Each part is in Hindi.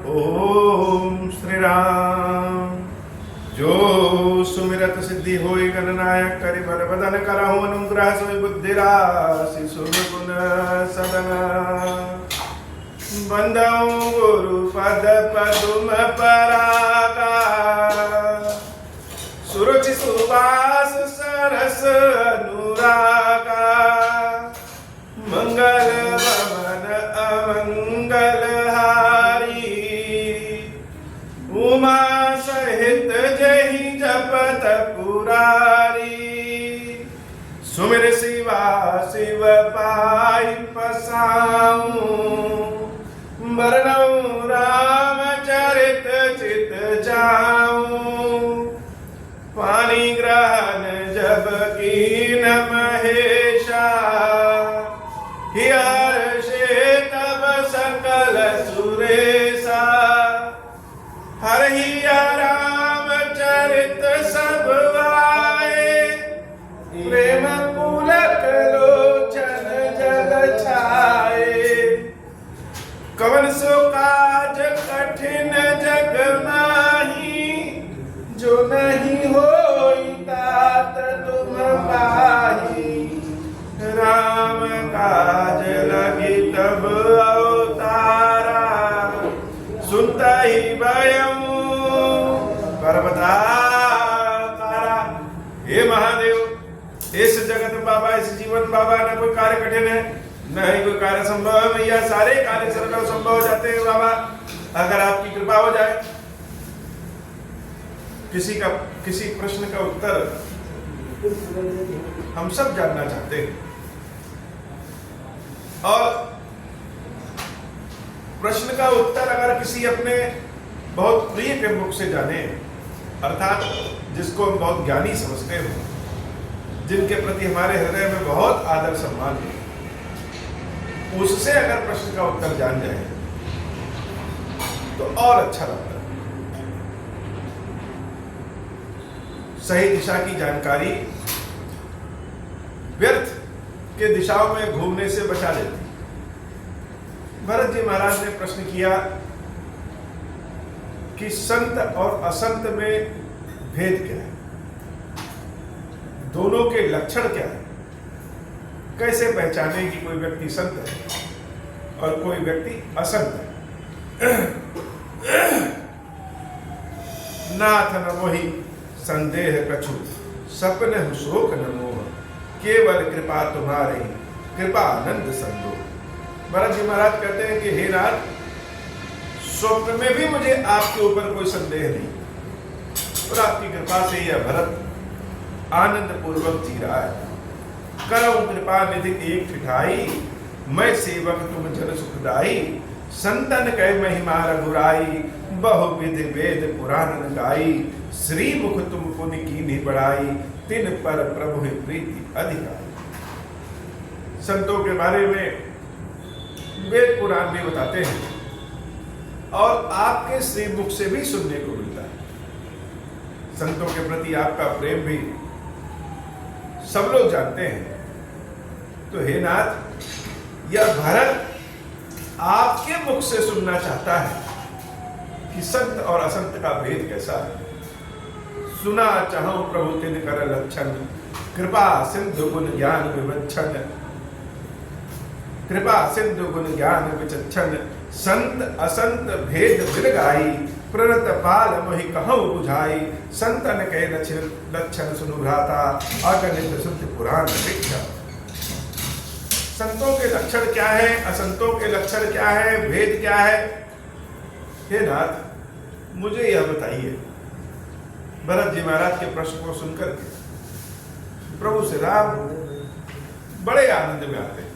ओम श्री राम। जो सुमिरत सिद्धि होई गणनायक करि बल बदन करहु अनुग्रह सोई बुद्धि राशि शुभ गुण सदन। बंदऊ गुरु पद पदुम परागा सुरुचि सुबास सरस अनुरागा। मंगल भवन अमंगल हारी उमा सहित जहि जपत पुरारी। सुमिर शिवा शिव पाई पसाऊं बरनऊं राम चरित चित जाऊं। पानी ग्रहण जब कीन महेशा हर्षे तब सकल सुरेशा। हरहिया राम चरित सब आए प्रेम पुलक लोचन जल छाए। कवन सो काज कठिन जग माही जो नहीं होई तात तुम पाही। राम काज लगी तब अवतारा सुनता ही भयऊ पर्वताकारा। हे महादेव इस जगत बाबा इस जीवन बाबा न कोई कार्य कठिन है न ही कोई कार्य संभव है। भैया सारे कार्य सरल संभव हो जाते हैं बाबा अगर आपकी कृपा हो जाए। किसी प्रश्न का उत्तर हम सब जानना चाहते हैं और प्रश्न का उत्तर अगर किसी अपने बहुत प्रिय के मुख से जाने अर्थात जिसको हम बहुत ज्ञानी समझते हो जिनके प्रति हमारे हृदय में बहुत आदर सम्मान है उससे अगर प्रश्न का उत्तर जान जाए तो और अच्छा लगता है। सही दिशा की जानकारी व्यर्थ के दिशाओं में घूमने से बचा लेती। भरत जी महाराज ने प्रश्न किया कि संत और असंत में भेद क्या है, दोनों के लक्षण क्या है, कैसे पहचाने कि कोई व्यक्ति संत है और कोई व्यक्ति असंत है। नाथ न मोहि संदेह कछु सपने शोक न मोह केवल कृपा तुम्हारी कृपा आनंद संदो। भरत जी महाराज कहते हैं कि हे नाथ स्वप्न में भी मुझे आपके ऊपर कोई संदेह नहीं और आपकी कृपा से यह भरत आनंद पूर्वक जी रहा है। करो कृपा निधि एक ठिठाई मैं सेवक तुम जन सुखदाई। संतन कह महिमा रघुराई बहुविध वेद पुराण गाई। श्री मुख तुम पुण्य की नहीं बढ़ाई तिन पर प्रभु प्रीति अधिकारी। संतों के बारे में वेद पुराण भी बताते हैं और आपके श्री मुख से भी सुनने को मिलता है। संतों के प्रति आपका प्रेम भी सब लोग जानते हैं। तो हे नाथ यह भरत आपके मुख से सुनना चाहता है कि संत और असंत का भेद कैसा है। सुना चाहूं प्रभु तिन कर लक्षण कृपा सिंधु गुण ज्ञान विवक्षण। कृपा सिंधु गुण ज्ञान विचक्षण संत असंत भेद बिरगाई। प्रणत पाल मोहि कहूं बुझाई संतन के लक्षण सुनु भ्राता अगणित शुद्ध पुराण शिक्षा। संतों के लक्षण क्या है, असंतों के लक्षण क्या है, भेद क्या है। हे नाथ मुझे यह बताइए। भरत जी महाराज के प्रश्न को सुनकर के प्रभु श्री राम बड़े आनंद में आते हैं।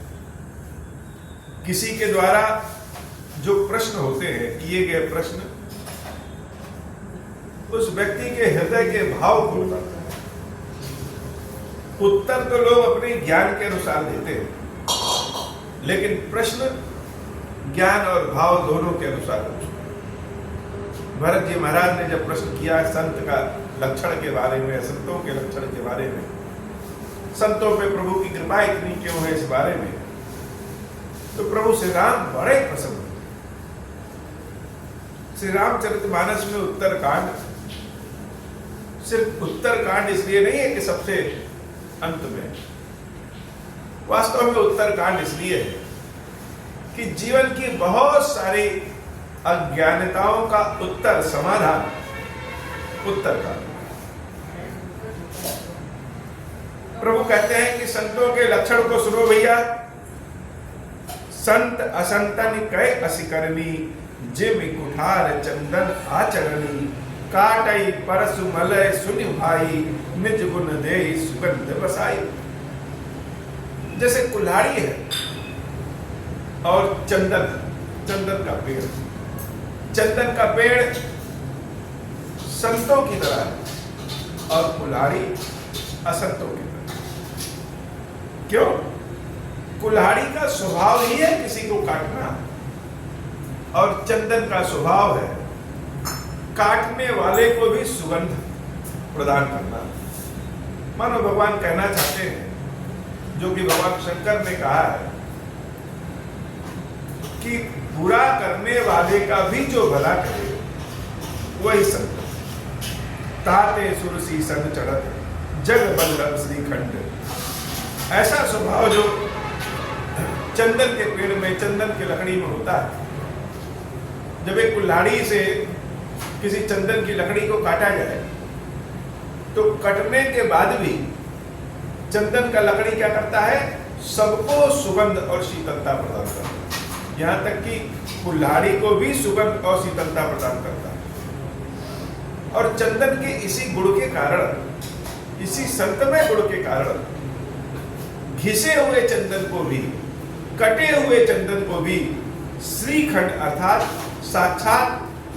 किसी के द्वारा जो प्रश्न होते हैं किए गए प्रश्न उस व्यक्ति के हृदय के भाव को बताते हैं। उत्तर तो लोग अपने ज्ञान के अनुसार देते हैं लेकिन प्रश्न ज्ञान और भाव दोनों के अनुसार पूछते। भरत जी महाराज ने जब प्रश्न किया संत का लक्षण के बारे में, संतों के लक्षण के बारे में, संतों पे प्रभु की कृपा इतनी क्यों है इस बारे में, तो प्रभु श्री राम बड़े प्रसन्न श्री रामचरितमानस में उत्तरकांड, सिर्फ उत्तरकांड इसलिए नहीं है कि सबसे अंत में, वास्तव में उत्तरकांड इसलिए है कि जीवन की बहुत सारी अज्ञानताओं का उत्तर, समाधान उत्तरकांड। प्रभु कहते हैं कि संतों के लक्षण को सुनो भैया। संत असंतन कै असि करनी, जिम कुठार चंदन आचरणी, काटई परसु मलय सुनि भाई, निज गुण दे सुगंध बसाई। जैसे कुल्हाड़ी है और चंदन का पेड़, चंदन का पेड़ संतों की तरह है और कुल्हाड़ी असंतों की तरह। क्यों? कुल्हाड़ी का स्वभाव ही है किसी को काटना, और चंदन का स्वभाव है काटने वाले को भी सुगंध प्रदान करना। मानो भगवान कहना चाहते हैं, जो कि भगवान शंकर ने कहा है कि बुरा करने वाले का भी जो भला करे वही संत। ताते सुरसी संग चढ़त, जग बल्लभ श्रीखंड। ऐसा स्वभाव जो चंदन के पेड़ में, चंदन की लकड़ी में होता है। जब एक कुल्हाड़ी से किसी चंदन की लकड़ी को काटा जाए तो कटने के बाद भी चंदन का लकड़ी क्या करता है? सबको सुगंध और शीतलता प्रदान करता है। यहां तक कि कुल्हाड़ी को भी सुगंध और शीतलता प्रदान करता है। और चंदन के इसी गुण के कारण, इसी संतमय गुण के कारण घिसे हुए चंदन को भी, कटे हुए चंदन को भी श्रीखंड अर्थात साक्षात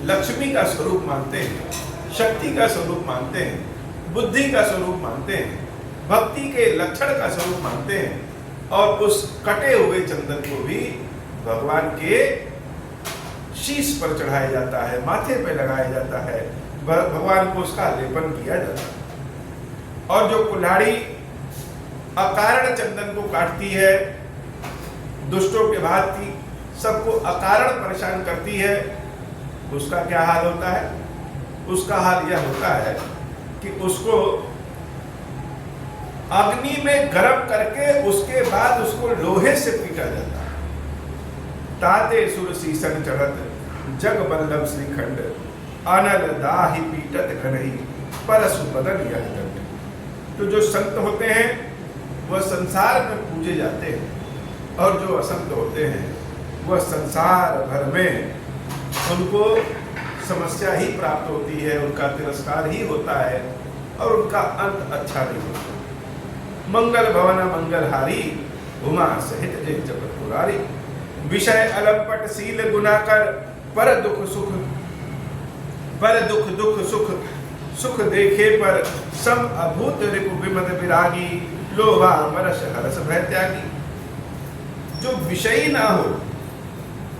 लक्ष्मी का स्वरूप मानते हैं, शक्ति का स्वरूप मानते हैं, बुद्धि का स्वरूप मानते हैं, भक्ति के लक्षण का स्वरूप मानते हैं। और उस कटे हुए चंदन को भी भगवान के शीश पर चढ़ाया जाता है, माथे पे लगाया जाता है, भगवान को उसका लेपन किया जाता है। और जो कुल्हाड़ी अकारण चंदन को काटती है, दुष्टों के भांति सबको अकारण परेशान करती है, उसका क्या हाल होता है? उसका हाल यह होता है कि उसको अग्नि में गर्म करके उसके बाद उसको लोहे से पीटा जाता है। ताते सुरसी संग चढ़त, जग बल्लभ श्रीखंड, अनल दाहि पीटत घनहि, परसु बदन यह दंड। तो जो संत होते हैं वह संसार में पूजे जाते हैं, और जो असंत होते हैं वह संसार भर में उनको समस्या ही प्राप्त होती है, उनका तिरस्कार ही होता है और उनका अंत अच्छा नहीं होता। मंगल भवन मंगलहारी, उमा सहित जय जगत पुरारी। विषय अलंपट शील गुना कर, पर दुख सुख, पर दुख दुख सुख, सुख देखे पर सम अभूत रिपु विमद विरागी, लोभा मरस हरस भय त्यागी। जो विषयी ना हो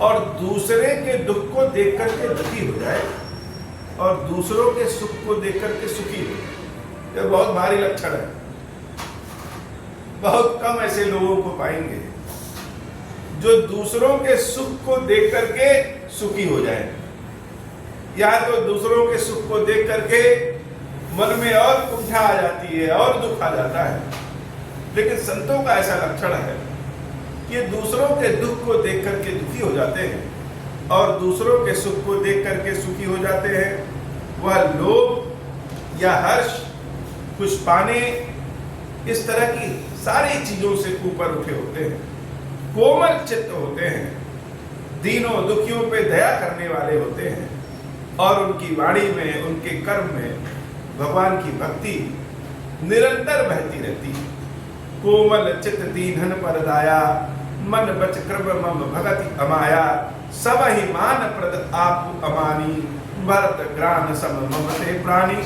और दूसरे के दुख को देख करके दुखी हो जाए और दूसरों के सुख को देख करके सुखी हो, यह बहुत भारी लक्षण है। बहुत कम ऐसे लोगों को पाएंगे जो दूसरों के सुख को देख करके सुखी हो जाए, या तो दूसरों के सुख को देख करके मन में और कुंठा आ जाती है और दुख आ जाता है। लेकिन संतों का ऐसा लक्षण है कि दूसरों के दुख को देख करके दुखी हो जाते हैं और दूसरों के सुख को देख करके सुखी हो जाते हैं। वह लोभ या हर्ष, कुछ पाने, इस तरह की सारी चीजों से ऊपर उठे होते हैं, कोमल चित्त होते हैं, दीनों दुखियों पे दया करने वाले होते हैं, और उनकी वाणी में, उनके कर्म में भगवान की भक्ति निरंतर बहती रहती है। कोमल चित दीनहन पर दाया, मन बच कृप मम भगति अमाया, सब ही मान प्रद आप अमानी, भरत ग्राम सम मम ते प्राणी,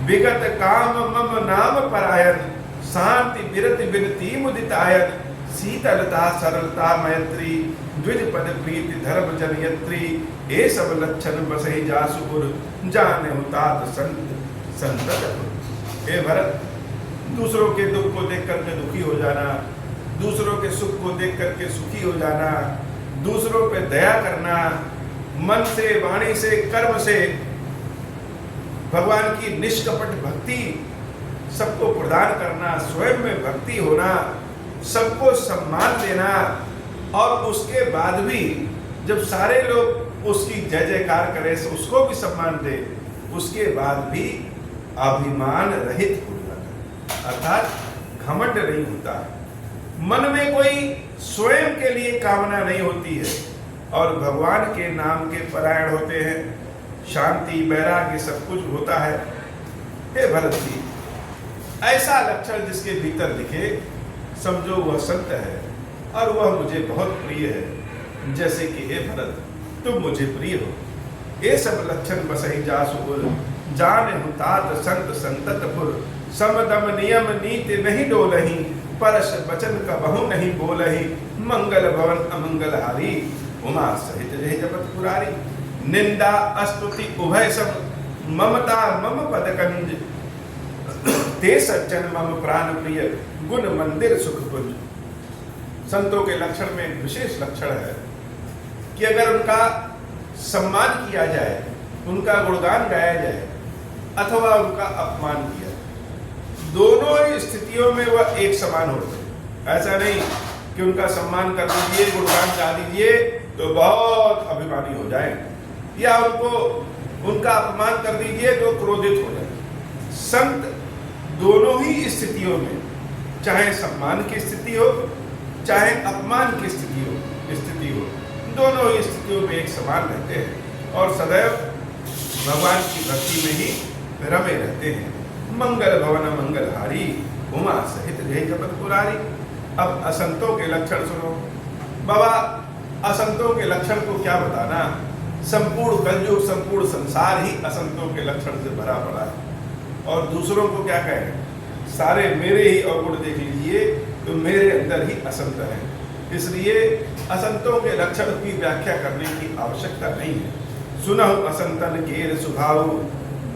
विगत काम मम नाम परायण, शांति विरति विनती मुदितायन, शीतलता सरलता मैत्री, द्विज पद प्रीति धर्म जनयत्री, ये सब लक्षण बसहि जासुपुर, जाने हुतात संत संतत। हे भरत, दूसरों के दुख को देख करके दुखी हो जाना, दूसरों के सुख को देख करके सुखी हो जाना, दूसरों पे दया करना, मन से, वाणी से, कर्म से भगवान की निष्कपट भक्ति सबको प्रदान करना, स्वयं में भक्ति होना, सबको सम्मान देना, और उसके बाद भी जब सारे लोग उसकी जय जयकार करें तो उसको भी सम्मान दे, उसके बाद भी अभिमान रहित हो जाता, अर्थात घमंड नहीं होता। मन में कोई स्वयं के लिए कामना नहीं होती है और भगवान के नाम के परायण होते हैं, शांति, वैराग्य सब कुछ होता है। हे भरत जी, ऐसा लक्षण जिसके भीतर दिखे समझो वह संत है और वह मुझे बहुत प्रिय है, जैसे कि हे भरत तुम मुझे प्रिय हो। ये सब लक्षण बसही जासुर, जान हूँ तात संत संतत पुर, समदम नियम नीति नहीं डोलही, परस वचन का बहु नहीं बोलही, मंगल भवन अमंगल हारी, उमा सहित रहे जपत पुरारी, निंदा स्तुति उभय सब, ममता मम पदकंज, ते सज्जन मम प्राण प्रिय, गुण मंदिर सुख पुंज। संतों के लक्षण में एक विशेष लक्षण है कि अगर उनका सम्मान किया जाए, उनका गुणगान गाया जाए अथवा उनका अपमान किया, दोनों ही स्थितियों में वह एक समान होते हैं। ऐसा नहीं कि उनका सम्मान कर दीजिए, गुणगान गा दीजिए तो बहुत अभिमानी हो जाए, या उनका अपमान कर दीजिए तो क्रोधित हो जाए। संत दोनों ही स्थितियों में, चाहे सम्मान की स्थिति हो चाहे अपमान की स्थिति हो, दोनों ही स्थितियों में एक समान रहते हैं और सदैव भगवान की भक्ति में ही रमे रहते हैं। मंगल भवन मंगलहारी, उमा सहित रहे जपत पुरारी। अब असंतों के लक्षण सुनो। बाबा, असंतों के लक्षण को क्या बताना, संपूर्ण कलयुग, संपूर्ण संसार ही असंतों के लक्षण से भरा पड़ा है। और दूसरों को क्या कहें, सारे मेरे ही अवगुण देख लीजिए तो मेरे अंदर ही असंत है। इसलिए असंतों के लक्षण की व्याख्या करने की आवश्यकता नहीं है। सुनहु असंतन घेर सुभाऊ,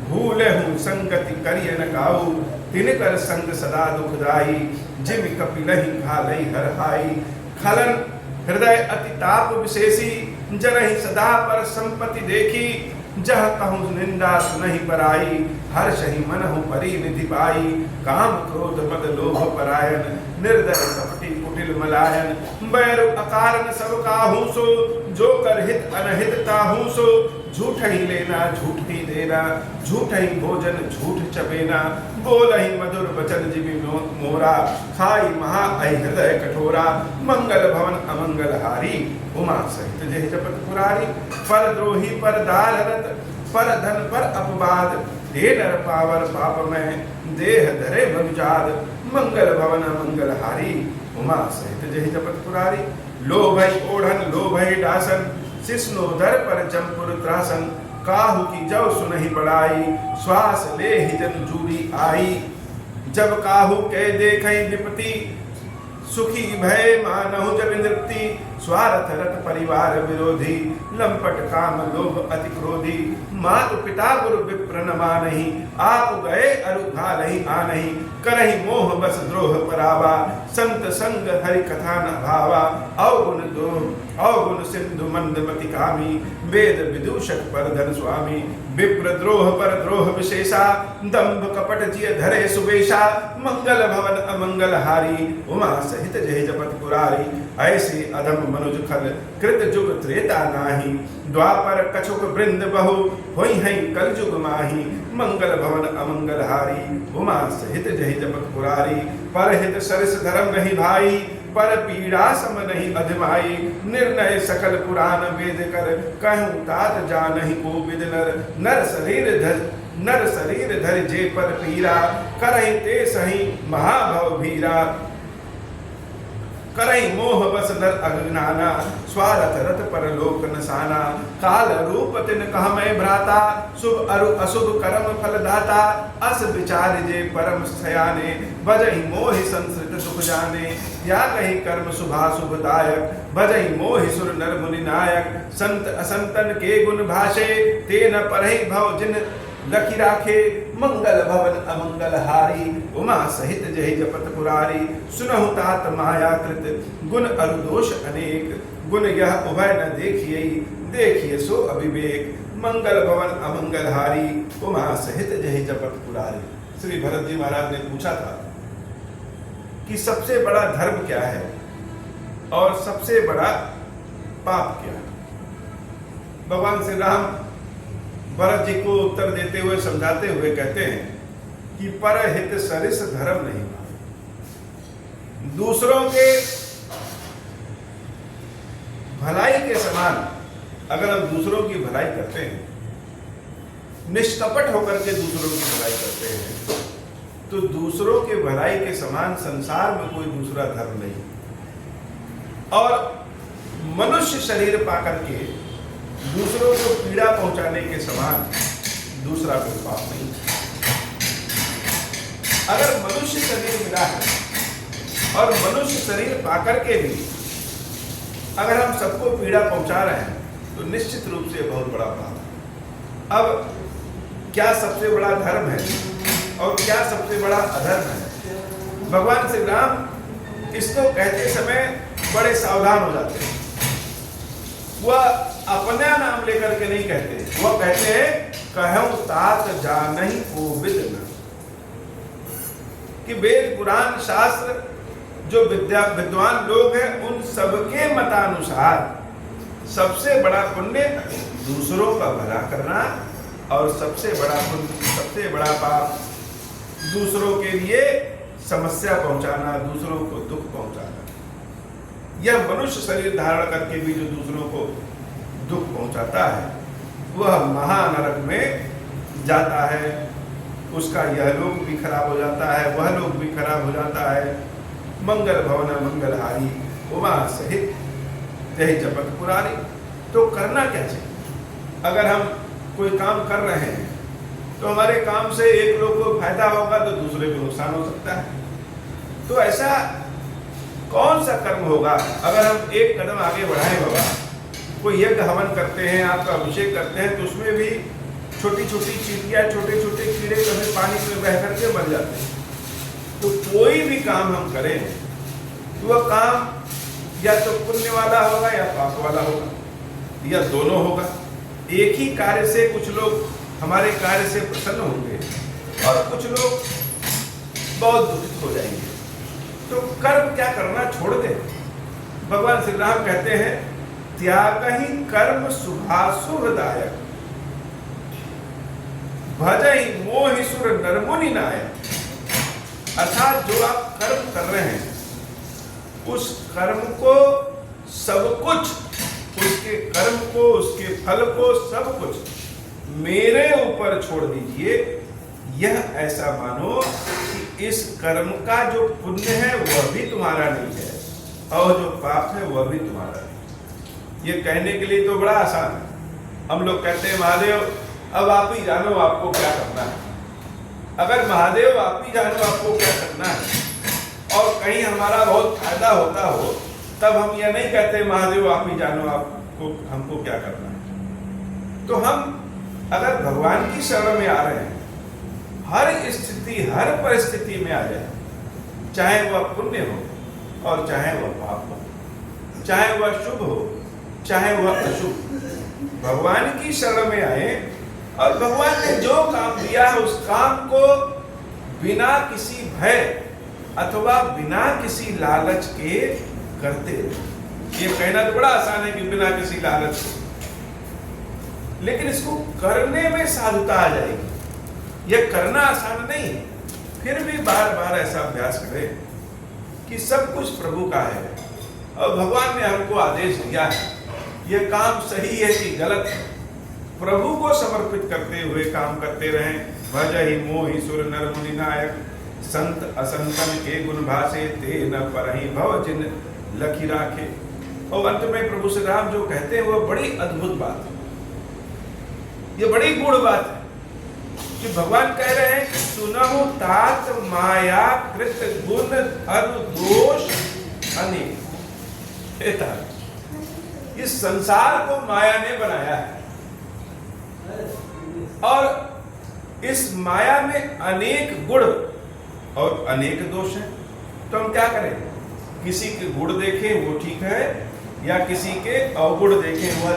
भूले हूँ संगति करिय न काऊ, तिनकर संग सदा दुखदाई, जिम कपिलहि खालई हर हाई, खलन हृदय अति ताप विशेषी, जनहि सदा पर संपत्ति देखी, जह कहूँ निंदा सुनहि पराई, हर्षहि मनहु परिनिधि पाई, काम क्रोध मद लोभ परायण, निर्दय कपटी कुटिल मलायन, बैरु अकारण सब काहू सो, जो कर हित अनहित ताहू सो, झूठ ही लेना झूठ ही देना, झूठ ही भोजन झूठ चबेना, बोल ही मधुर वचन जीवी मोरा, खाई महा हृदय कठोरा, मंगल भवन अमंगल हारी, उमा सहित जय जपत पुरारी। पर द्रोही पर दाररत, पर धन पर अपवाद, दे नर पावर पाप में, देह धरे मनुजाद, मंगल भवन अमंगल हारी, उमा सहित जय जपत पुरारी। लोभई ओढ़न लोभई डासन, शिष्णोदर पर जमपुर त्रासन, काहू की जव सुनहि बड़ाई, श्वास ले ही जन जूरी आई, जब काहू के देखई विपति, सुखी भय मानहु जब नृप्ति, स्वार्थ रत परिवार विरोधी, लंपट काम लोभ अति क्रोधी, मातु पिता गुरु विप्र न मानहि, आप गए अरु भालहि आनहि, करहि मोह बस द्रोह परावा, संत संग हरि कथा न भावा, अवगुण सिंधु मंदमति कामी, वेद विदूषक पर धन स्वामी, विप्र द्रोह पर द्रोह विशेषा, दंभ कपट जिय धरे सुवेशा, मंगल भवन अमंगल हारी, उमा सहित जय जपत पुरारी। ऐसे अधम मनुज खल कृत जुग त्रेता नाही, द्वापर कछुक वृंद बहु, होई है कल जुग माही, मंगल भवन अमंगल हारी, उमा सहित जय जपत पुरारी। परहित सरस धर्म नहीं भाई, पर पीड़ा सम नहीं अधमाई, निर्णय सकल पुराण वेद कर, कहूँ तात जानहि को विद नर, नर शरीर धर जे पर पीरा, करहि ते सही महाभव भीरा, करई मोह बस नर अज्ञाना, स्वार्थ रत पर लोक नसाना, काल रूप तिन कह मैं भ्राता, शुभ अरु अशुभ कर्म फल दाता, अस विचार जे परम सयाने, बजहि मोहि संसृत सुख जाने, या कही कर्म शुभाशुभ दायक, बजहि मोहि सुर नर मुनि नायक, संत असंतन के गुण भाषे, ते न परहि भव जिन लखी राखे, मंगल भवन अमंगल हारी, उमा सहित जय जपत पुरारी। सुनहु तात माया कृत, गुण अरु दोष अनेक, गुण यह उभय न देखिए, देखिए सो अविवेक, मंगल भवन अमंगलहारी, उमा सहित जहि जपत पुरारी। श्री भरत जी महाराज ने पूछा था कि सबसे बड़ा धर्म क्या है और सबसे बड़ा पाप क्या है। भगवान श्री राम भरत जी को उत्तर देते हुए, समझाते हुए कहते हैं कि परहित सरिस धर्म नहीं। दूसरों के भलाई के समान अगर हम दूसरों की भलाई करते हैं, निष्कपट होकर के दूसरों की भलाई करते हैं, तो दूसरों के भलाई के समान संसार में कोई दूसरा धर्म नहीं। और मनुष्य शरीर पाकर के दूसरों को पीड़ा पहुंचाने के समान दूसरा कोई पाप नहीं। अगर मनुष्य शरीर मिला है और मनुष्य शरीर पाकर के भी अगर हम सबको पीड़ा पहुंचा रहे हैं, तो निश्चित रूप से बहुत बड़ा पाप है। अब क्या सबसे बड़ा धर्म है और क्या सबसे बड़ा अधर्म है? भगवान श्री राम इसको कहते समय बड़े सावधान हो जाते हैं। वह अपना नाम लेकर के नहीं कहते, वह कहते हैं कहूं तात जानहि कोविद न, कि वेद पुराण शास्त्र जो विद्वान लोग हैं उन सबके मतानुसार सबसे बड़ा पुण्य दूसरों का भला करना और सबसे बड़ा पुण्य, सबसे बड़ा पाप दूसरों के लिए समस्या पहुंचाना, दूसरों को दुख पहुंचाना। यह मनुष्य शरीर धारण करके भी जो दूसरों को दुख पहुंचाता है, वह महानरक में जाता है। उसका यह लोक भी खराब हो जाता है, वह लोक भी खराब हो जाता है। मंगल भवन मंगलहारी, उमा सहित जहि जपत पुरारी। तो करना क्या चाहिए? अगर हम कोई काम कर रहे हैं तो हमारे काम से एक लोग को फायदा होगा तो दूसरे को नुकसान हो सकता है। तो ऐसा कौन सा कर्म होगा अगर हम एक कदम आगे बढ़ाएं? बाबा, कोई यज्ञ हवन करते हैं, आपका अभिषेक करते हैं, तो उसमें भी छोटी छोटी चींटियां, छोटे छोटे कीड़े कभी पानी में बह करके मर जाते हैं। तो कोई भी काम हम करें तो वह काम या तो पुण्य वाला होगा या पाप वाला होगा या दोनों होगा। एक ही कार्य से कुछ लोग हमारे कार्य से प्रसन्न होंगे और कुछ लोग बहुत दुखित हो जाएंगे। तो कर्म क्या करना छोड़ दे। भगवान श्री राम कहते हैं त्याग ही कर्म शुभाशुभदायक, भजहि मोहि सुर नरमुनि नायक। अर्थात जो आप कर्म कर रहे हैं उस कर्म को सब कुछ, उसके कर्म को, उसके फल को, सब कुछ मेरे ऊपर छोड़ दीजिए। यह ऐसा मानो कि इस कर्म का जो पुण्य है वह भी तुम्हारा नहीं है और जो पाप है वह भी तुम्हारा नहीं। ये कहने के लिए तो बड़ा आसान है। हम लोग कहते हैं महादेव अब आप ही जानो आपको क्या करना है। अगर महादेव आप ही जानो आपको क्या करना है और कहीं हमारा बहुत फायदा होता हो, तब हम यह नहीं कहते महादेव आप ही जानो आपको हमको क्या करना है। तो हम अगर भगवान की शरण में आ रहे हैं, हर स्थिति हर परिस्थिति में आ जाए, चाहे वह पुण्य हो और चाहे वह पाप हो, चाहे वह शुभ हो चाहे वह अशुभ, भगवान की शरण में आए और भगवान ने जो काम दिया है उस काम को बिना किसी भय अथवा बिना किसी लालच के करते रहे। ये कहना तो बड़ा आसान है कि बिना किसी लालच के, लेकिन इसको करने में साधुता आ जाएगी। यह करना आसान नहीं है, फिर भी बार बार ऐसा अभ्यास करें कि सब कुछ प्रभु का है और भगवान ने हमको आदेश दिया है। यह काम सही है कि गलत है, प्रभु को समर्पित करते हुए काम करते रहें। भजहि मोहि सुर नर मुनि नायक, संत असंतन के गुण भाषे, ते न परहि भव जिन लखी राखे। और अंत में प्रभु श्री राम जो कहते हैं वह बड़ी अद्भुत बात है, ये बड़ी गूढ़ बात है कि भगवान कह रहे हैं कि सुनहु तात माया कृत गुण अनु दोष अनेक। इस संसार को माया ने बनाया है और इस माया में अनेक गुण और अनेक दोष हैं। तो हम क्या करें? किसी के गुण देखें वो ठीक है या किसी के अवगुण देखें वह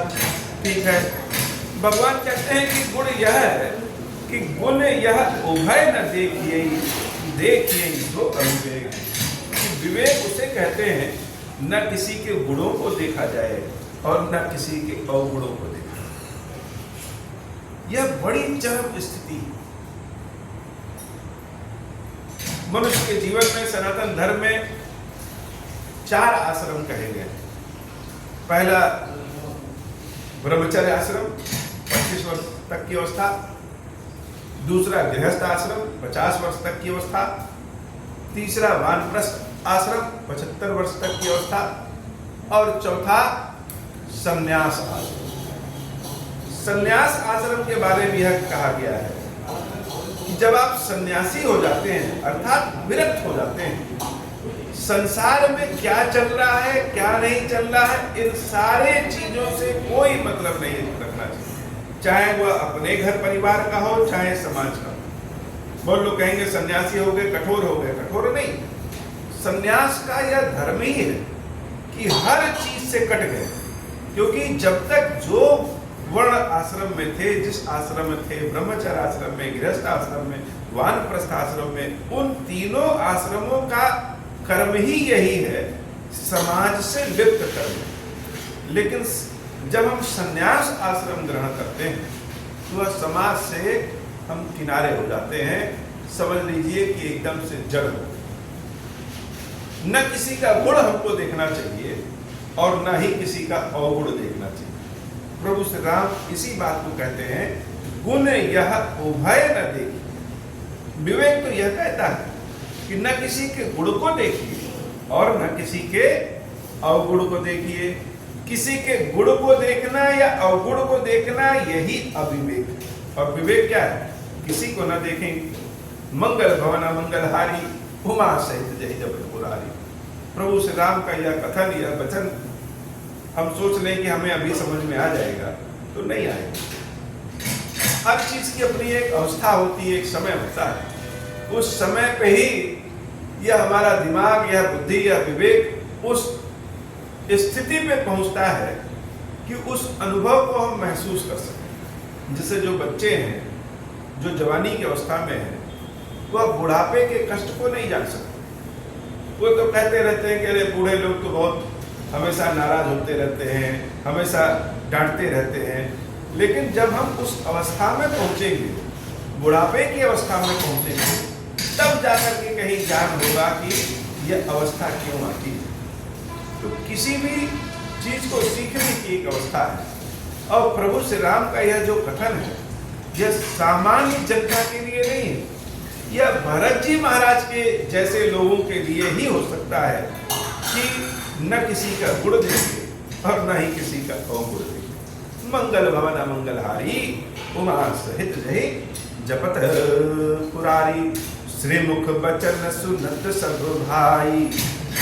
ठीक है। भगवान कहते हैं कि गुण यह है कि गुण यह उभय न देखिए तो अविवेक। विवेक उसे कहते हैं न किसी के गुणों को देखा जाए और न किसी के अवगुणों को देखा। यह बड़ी चरम स्थिति है। मनुष्य के जीवन में सनातन धर्म में 4 आश्रम कहे गए। पहला ब्रह्मचर्य आश्रम 25 वर्ष तक की अवस्था, दूसरा गृहस्थ आश्रम 50 वर्ष तक की अवस्था, तीसरा वानप्रस्थ आश्रम 75 वर्ष तक की अवस्था और चौथा संन्यास आश्रम। संन्यास आश्रम के बारे में यह कहा गया है कि जब आप सन्यासी हो जाते हैं अर्थात विरक्त हो जाते हैं, संसार में क्या चल रहा है क्या नहीं चल रहा है इन सारे चीजों से कोई मतलब नहीं रखना चाहिए, चाहे वह अपने घर परिवार का हो चाहे समाज का। बहुत लोग कहेंगे सन्यासी हो गए कठोर हो गए। कठोर नहीं, सन्यास का यह धर्म ही है कि हर चीज से कट गए। क्योंकि जब तक जो वर्ण आश्रम में थे, जिस आश्रम में थे, ब्रह्मचर्य आश्रम में, गृहस्थ आश्रम में, वानप्रस्थ आश्रम में, उन तीनों आश्रमों का कर्म ही यही है समाज से लिप्त कर्म। लेकिन जब हम संन्यास आश्रम ग्रहण करते हैं तो वह समाज से हम किनारे हो जाते हैं, समझ लीजिए कि एकदम से जड़ हो। न किसी का गुण हमको देखना चाहिए और न ही किसी का अवगुण देखना चाहिए। प्रभु श्री राम इसी बात को कहते हैं, गुण यह उभय न देखिए। विवेक तो यह कहता है कि न किसी के गुण को देखिए और न किसी के अवगुण को देखिए। किसी के गुण को देखना या अवगुण को देखना यही अविवेक। और विवेक क्या है? किसी को न देखें। मंगल भवन मंगलहारी उमा सहित जय जगत पुरारी। प्रभु श्री राम का यह कथन, यह वचन हम सोच लें कि हमें अभी समझ में आ जाएगा तो नहीं आएगा। हर चीज की अपनी एक अवस्था होती है, एक समय होता है। उस समय पे ही यह हमारा दिमाग, यह बुद्धि, यह विवेक उस स्थिति पे पहुंचता है कि उस अनुभव को हम महसूस कर सकें। जैसे जो बच्चे हैं, जो जवानी की अवस्था में हैं, वह बुढ़ापे के कष्ट को नहीं जान सकते। वो तो कहते रहते हैं कि अरे बूढ़े लोग तो बहुत हमेशा नाराज होते रहते हैं, हमेशा डांटते रहते हैं। लेकिन जब हम उस अवस्था में पहुंचेंगे, बुढ़ापे की अवस्था में पहुंचेंगे, तब जाकर के कहीं ज्ञान होगा कि यह अवस्था क्यों आती है। तो किसी भी चीज को सीखने की एक अवस्था है। और प्रभु श्री राम का यह जो कथन है, यह सामान्य जनता के लिए नहीं है, यह भरत जी महाराज के जैसे लोगों के लिए ही हो सकता है कि न किसी का गुण देखे और न ही किसी का अवगुण देखे। मंगल भवन मंगलहारी उमा सहित जय जपत पुरारी। श्रीमुख बचन सुनत सब भाई,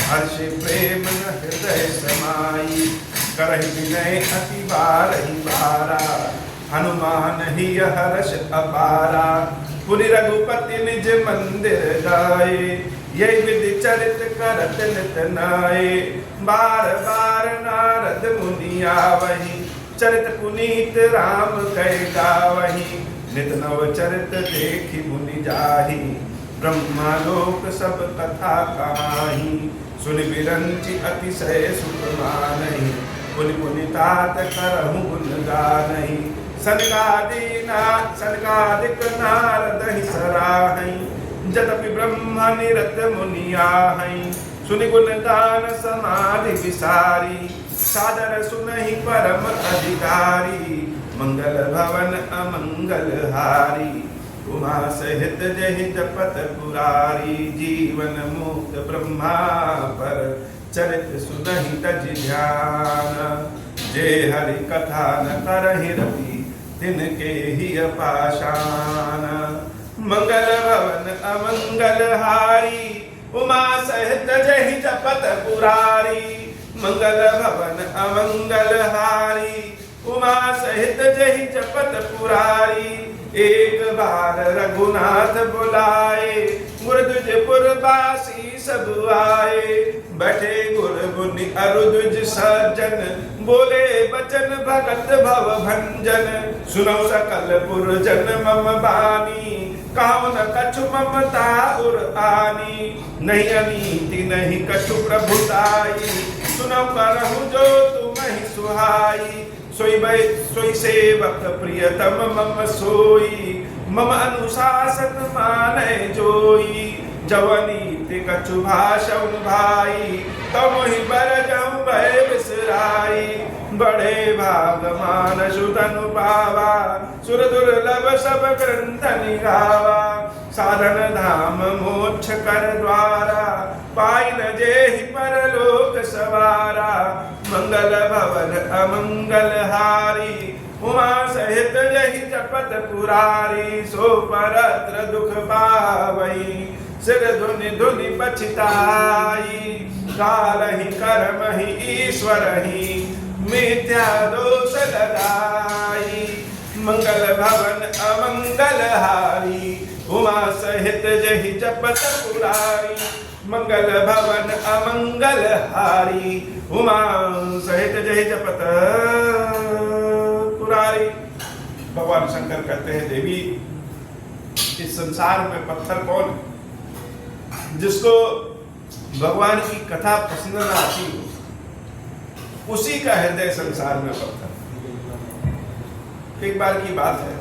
हर्ष प्रेम हृदय समाई। करहि विनय अति बारहि बारा, हनुमान ही हर्ष अपारा। पुनि रघुपति निज मंदिर जाए, यही विधि चरित करत नित नाये। बार बार नारद मुनि आवहि, चरित पुनीत राम कह गावहि। नित नव चरित देखि मुनि जाहि, ब्रह्मलोक सब कथा कहाहि। सुनि बिरंचि अतिशय सुख मानहि, पुनि पुनि तात करहु गुण गानहि। सनकादिक नारद ही सराहै, जदपि ब्रह्म निरत मुनि आहै। सुनि गुण गान समाधि विसारी, सादर सुनहि परम अधिकारी। मंगल भवन अमंगल हारी, उमा सहित जहि जपत पुरारी। जीवन मुक्त ब्रह्मा पर, चरित सुनहि तज ध्यान। जे हरि कथा न करहि रति, तिनके ही पाषाण। मंगल भवन अमंगल हारी, उमा सहित जहि जपत पुरारी। मंगल भवन अमंगल हारी, उमा सहित जहि जपत पुरारी। एक बार रघुनाथ बुलाए, मृदुजपुर बासी सब आए, बैठे गुर मुनि अरुद्विज सज्जन, बोले बचन भगत भव भंजन, सुनो सकल पुरजन मम बानी, कहो न कछु ममता उर आनी, नहीं अनीति नहीं कछु प्रभुताई, सुनो करहु जो तुम्हें सुहाई, सोई सेवक प्रियतम मम सोई, मम अनुशासन माने जोई, जवनीति कछु भाषण भाई, तम ही बर जाऊं भय बिसराई, बड़े भाग मानसु तनु पावा, सुर दुर्लभ सब ग्रंथ निगावा, साधन धाम मोक्ष कर द्वारा, पाई न जेहि परलोक सवारा, मंगल भवन अमंगल हारी, उमा सहित जहि जपत पुरारी, सो परत्र दुख पावई, सिर धुनि धुनि पछताई, कालहि कर्महि ईश्वरहि, मिथ्या दोष लगाई, मंगल भवन अमंगल हारी, उमा सहित जहि जपत पुरारी, मंगल भवन अमंगल हारी, उमा सहित जहि जपत पुरारी। भगवान शंकर कहते हैं, देवी इस संसार में पत्थर कौन है जिसको भगवान की कथा पसंद न आती हो, उसी का हृदय संसार में पत्थर। एक बार की बात है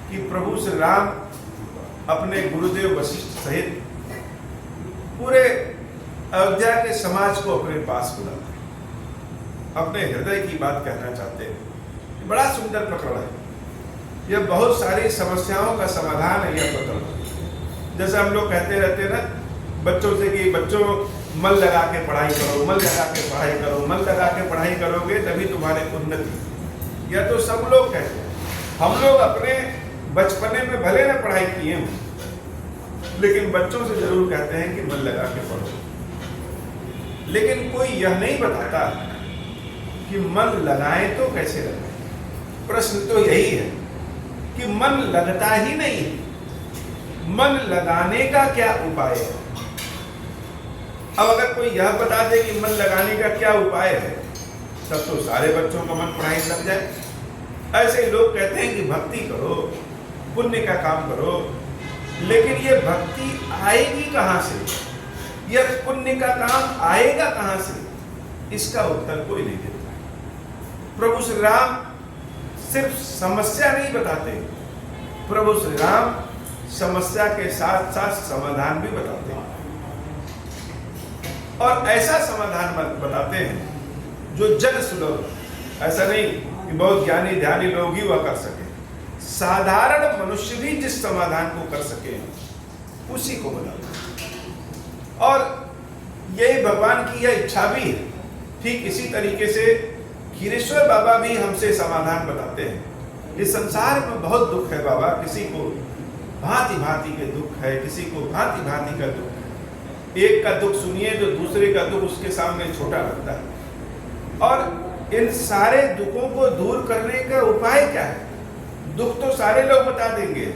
कि प्रभु श्री राम अपने गुरुदेव वशिष्ठ सहित पूरे अयोध्या के समाज को अपने पास बुलाते, अपने हृदय की बात कहना चाहते हैं। बड़ा सुंदर प्रकरण है यह, बहुत सारी समस्याओं का समाधान है यह प्रकरण। जैसे हम लोग कहते रहते हैं ना बच्चों से कि बच्चों मन लगा के पढ़ाई करो, मन लगा के पढ़ाई करो, मन लगा के पढ़ाई करोगे तभी तुम्हारे उन्नति। यह तो सब लोग कहते हैं। हम लोग अपने बचपने में भले न पढ़ाई किए हों, लेकिन बच्चों से जरूर कहते हैं कि मन लगा के पढ़ो। लेकिन कोई यह नहीं बताता कि मन लगाएं तो कैसे लगाएं। प्रश्न तो यही है कि मन लगता ही नहीं है, मन लगाने का क्या उपाय है। अब अगर कोई यह बता दे कि मन लगाने का क्या उपाय है, तब तो सारे बच्चों का मन पढ़ाई लग जाए। ऐसे लोग कहते हैं कि भक्ति करो, पुण्य का काम करो, लेकिन ये भक्ति आएगी कहां से, यह पुण्य का काम आएगा कहां से, इसका उत्तर कोई नहीं देता। प्रभु श्री राम सिर्फ समस्या नहीं बताते, प्रभु श्री राम समस्या के साथ साथ समाधान भी बताते हैं, और ऐसा समाधान बताते हैं जो जन सुलभ। ऐसा नहीं कि बहुत ज्ञानी ध्यानी लोग ही वह कर सके, साधारण मनुष्य भी जिस समाधान को कर सके उसी को बताते हैं। और यही भगवान की यह इच्छा भी है। ठीक इसी तरीके से खीरेश्वर बाबा भी हमसे समाधान बताते हैं। इस संसार में बहुत दुख है बाबा, किसी को भांति भांति के दुख है, किसी को भांति भांति का दुख है। एक का दुख सुनिए तो दूसरे का दुख उसके सामने छोटा लगता है। और इन सारे दुखों को दूर करने का उपाय क्या है? दुख तो सारे लोग बता देंगे,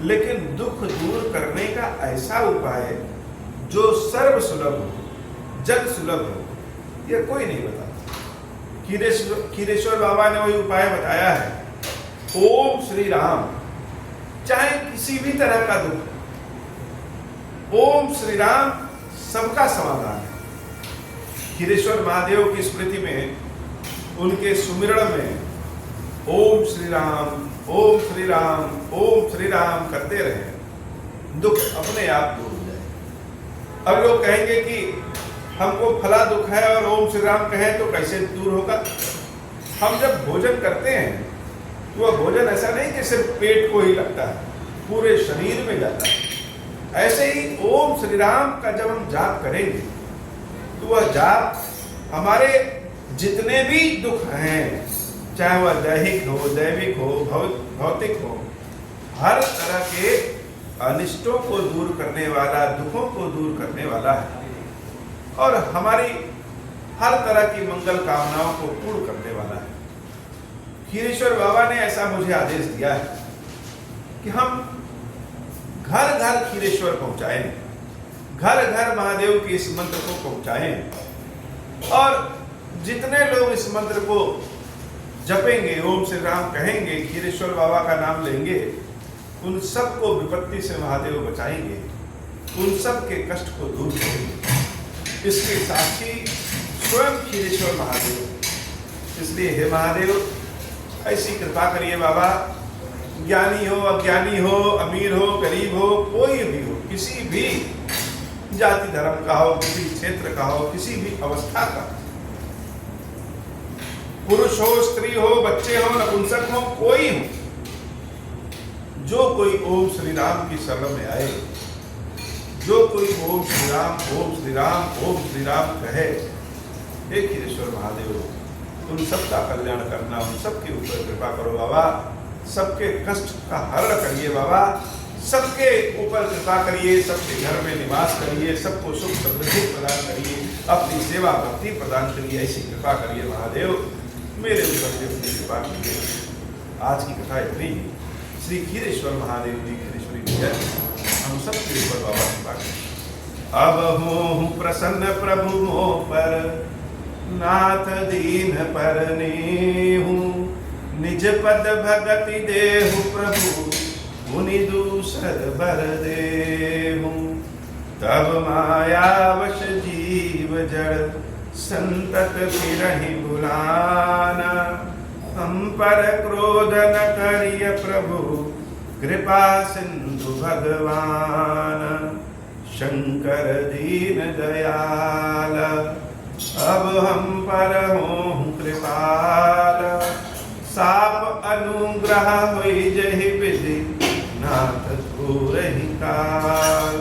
लेकिन दुख दूर करने का ऐसा उपाय जो सर्व सुलभ हो, जन सुलभ हो, यह कोई नहीं बताता। खीरेश्वर बाबा ने वही उपाय बताया है, ओम श्री राम। चाहे किसी भी तरह का दुख, ओम श्री राम सबका समाधान है। खीरेश्वर महादेव की स्मृति में, उनके सुमिरण में ओम श्री राम, ओम श्री राम, ओम श्री राम करते रहे, दुख अपने आप दूर हो जाए। अब लोग कहेंगे कि हमको फला दुख है और ओम श्री राम कहें तो कैसे दूर होगा? हम जब भोजन करते हैं तो वह भोजन ऐसा नहीं कि सिर्फ पेट को ही लगता है, पूरे शरीर में जाता है। ऐसे ही ओम श्री राम का जब हम जाप करेंगे तो वह जाप हमारे जितने भी दुख हैं, चाहे वह दैहिक हो, दैविक हो, भौतिक हो, हर तरह के अनिष्टों को दूर करने वाला, दुखों को दूर करने वाला है और हमारी हर तरह की मंगल कामनाओं को पूर्ण करने वाला है। खीरेश्वर बाबा ने ऐसा मुझे आदेश दिया है कि हम घर घर खीरेश्वर पहुंचाएं। घर घर महादेव के इस मंत्र को पहुंचाएं और जितने लोग इस मंत्र को जपेंगे, ओम श्री राम कहेंगे, खीरेश्वर बाबा का नाम लेंगे, उन सबको विपत्ति से महादेव बचाएंगे, उन सब के कष्ट को दूर करेंगे। इसके साक्षी स्वयं खीरेश्वर महादेव। इसलिए हे महादेव, ऐसी कृपा करिए बाबा, ज्ञानी हो, अज्ञानी हो, अमीर हो, गरीब हो, कोई भी हो, किसी भी जाति धर्म का हो, किसी क्षेत्र का हो, किसी भी अवस्था का, पुरुष हो, स्त्री हो, बच्चे हो, नपुंसक हो, कोई हो, जो कोई ओम श्री राम की शरण में आए, जो कोई ओम श्री राम, ओम श्री राम, ओम श्री राम कहे, हे खीरेश्वर महादेव, उन सबका कल्याण करना, उन सबके ऊपर कृपा करो बाबा, सबके कष्ट का हरण करिए बाबा, सबके ऊपर कृपा करिए, सबके घर में निवास करिए, सबको सुख समृद्धि प्रदान करिए, अपनी सेवा भक्ति प्रदान करिए, ऐसी कृपा करिए महादेव, मेरे ऊपर भी अपनी कृपा कीजिए। आज की कथा इतनी ही। श्री खीरेश्वर महादेव जी खीरेश्वरी विजय हम सबके ऊपर बाबा कृपा करें। अब हूँ प्रसन्न प्रभु मोह पर, नाथ दीन पर हूँ, निज पद भगति देहु प्रभु, मुनि दूसर बर देहु। तब मायावश जीव जड़, संतत फिरहि बुलाना, हम पर क्रोध न करिय प्रभु, कृपा सिंधु भगवान। शंकर दीन दयाल, अब हम पर हों कृपाल, साप अनुग्रह होई जहि विधि, नाथ थोरहि काल।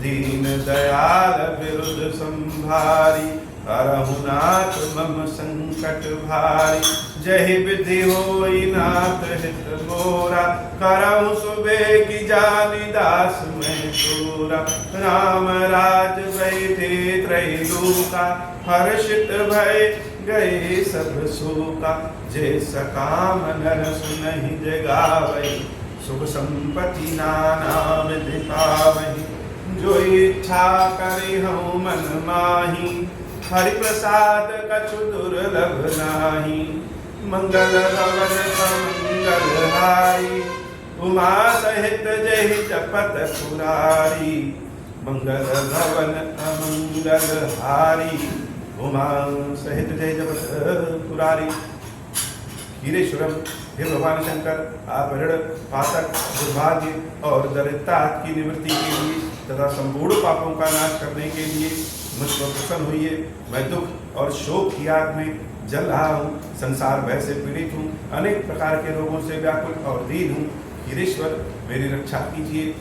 दीन दयाल विरुद्ध संभारी, हरहु नाथ मम संकट भारी। जहि विधि होई नाथ हित मोरा, करहु सुबेगी जानि दास मैं तोरा। राम राज बैठे त्रैलोका, हर्षित भय गए सब शोका। जे सकाम नर सुनहि जगावै, सुख संपत्ति नाना विधि पावहि। जो इच्छा करे हूँ मन माही, हरि प्रसाद कछु दुर्लभ नाही। मंगल भवन मंगल हारी, उमा सहित जहि जपत पुरारी। मंगल भवन अमंगल हारी, उमा सहित जय जपत पुरारी। खीरेश्वरम, हे भगवान शंकर, आप ऋण, पातक, दुर्भाग्य और दरिद्रता की निवृत्ति के लिए तथा संपूर्ण पापों का नाश करने के लिए मुझ पर प्रसन्न हुई। मैं दुख और शोक की आग में जल रहा हूँ, संसार भय से पीड़ित हूँ, अनेक प्रकार के रोगों से व्याकुल और दीन हूँ। खीरेश्वर, मेरी रक्षा कीजिए,